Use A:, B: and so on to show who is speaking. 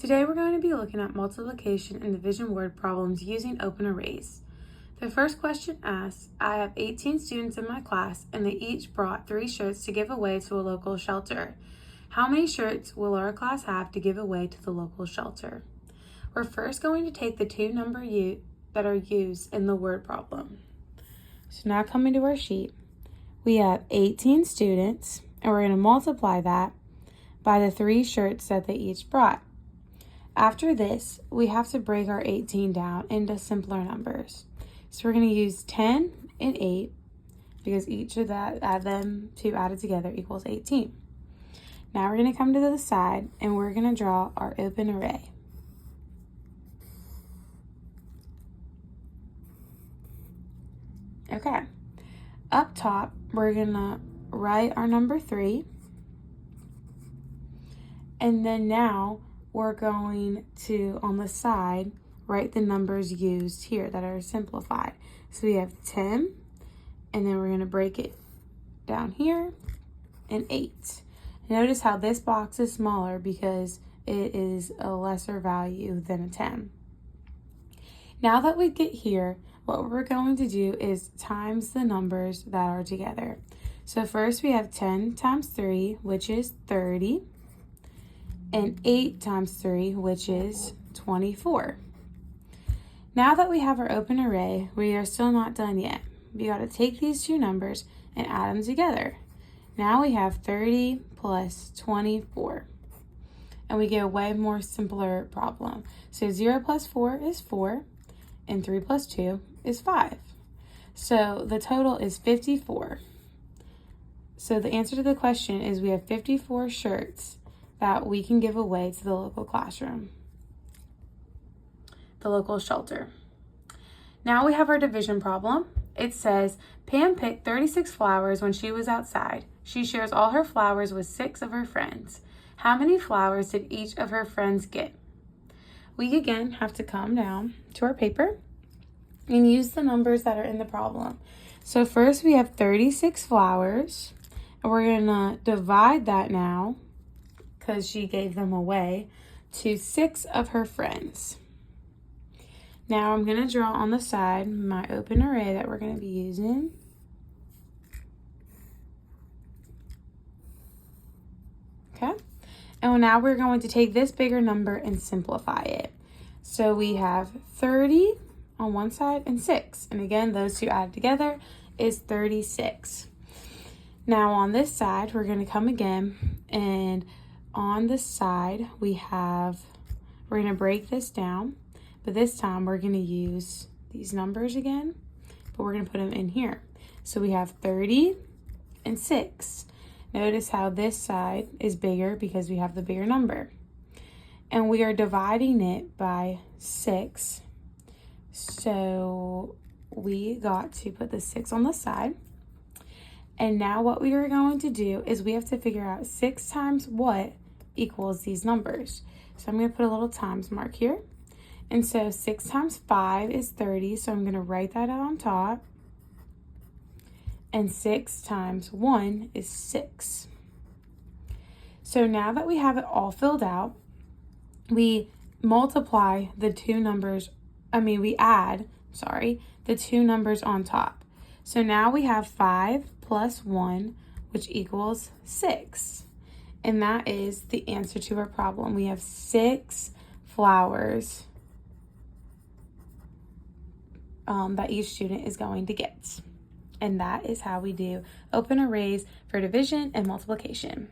A: Today we're going to be looking at multiplication and division word problems using open arrays. The first question asks, I have 18 students in my class and they each brought 3 shirts to give away to a local shelter. How many shirts will our class have to give away to the local shelter? We're first going to take the two numbers that are used in the word problem. So now coming to our sheet, we have 18 students and we're going to multiply that by the 3 shirts that they each brought. After this, we have to break our 18 down into simpler numbers. So we're going to use 10 and 8 because each of that, add them two added together equals 18. Now we're going to come to the side and we're going to draw our open array. Okay, up top, we're going to write our number 3. And then now we're going to, on the side, write the numbers used here that are simplified. So we have 10, and then we're going to break it down here, and 8. Notice how this box is smaller because it is a lesser value than a 10. Now that we get here, what we're going to do is times the numbers that are together. So first we have 10 times 3, which is 30. And 8 times 3, which is 24. Now that we have our open array, we are still not done yet. We got to take these two numbers and add them together. Now we have 30 plus 24. And we get a way more simpler problem. So 0 plus 4 is 4, and 3 plus 2 is 5. So the total is 54. So the answer to the question is we have 54 shirts that we can give away to the local classroom, the local shelter. Now we have our division problem. It says, Pam picked 36 flowers when she was outside. She shares all her flowers with 6 of her friends. How many flowers did each of her friends get? We again have to come down to our paper and use the numbers that are in the problem. So first we have 36 flowers, and we're gonna divide that now, because she gave them away, to 6 of her friends. Now I'm going to draw on the side my open array that we're going to be using. Okay, and now we're going to take this bigger number and simplify it. So we have 30 on one side and 6. And again, those two added together is 36. Now on this side, we're going to come again, and on the side, we're going to break this down, but this time we're going to use these numbers again, but we're going to put them in here. So we have 30 and 6. Notice how this side is bigger because we have the bigger number. And we are dividing it by 6. So we got to put the 6 on the side. And now what we are going to do is we have to figure out 6 times what equals these numbers. So I'm going to put a little times mark here. And so 6 times 5 is 30. So I'm going to write that out on top. And 6 times 1 is 6. So now that we have it all filled out, we multiply the two numbers, we add the two numbers on top. So now we have 5 plus 1, which equals 6. And that is the answer to our problem. We have 6 flowers that each student is going to get. And that is how we do open arrays for division and multiplication.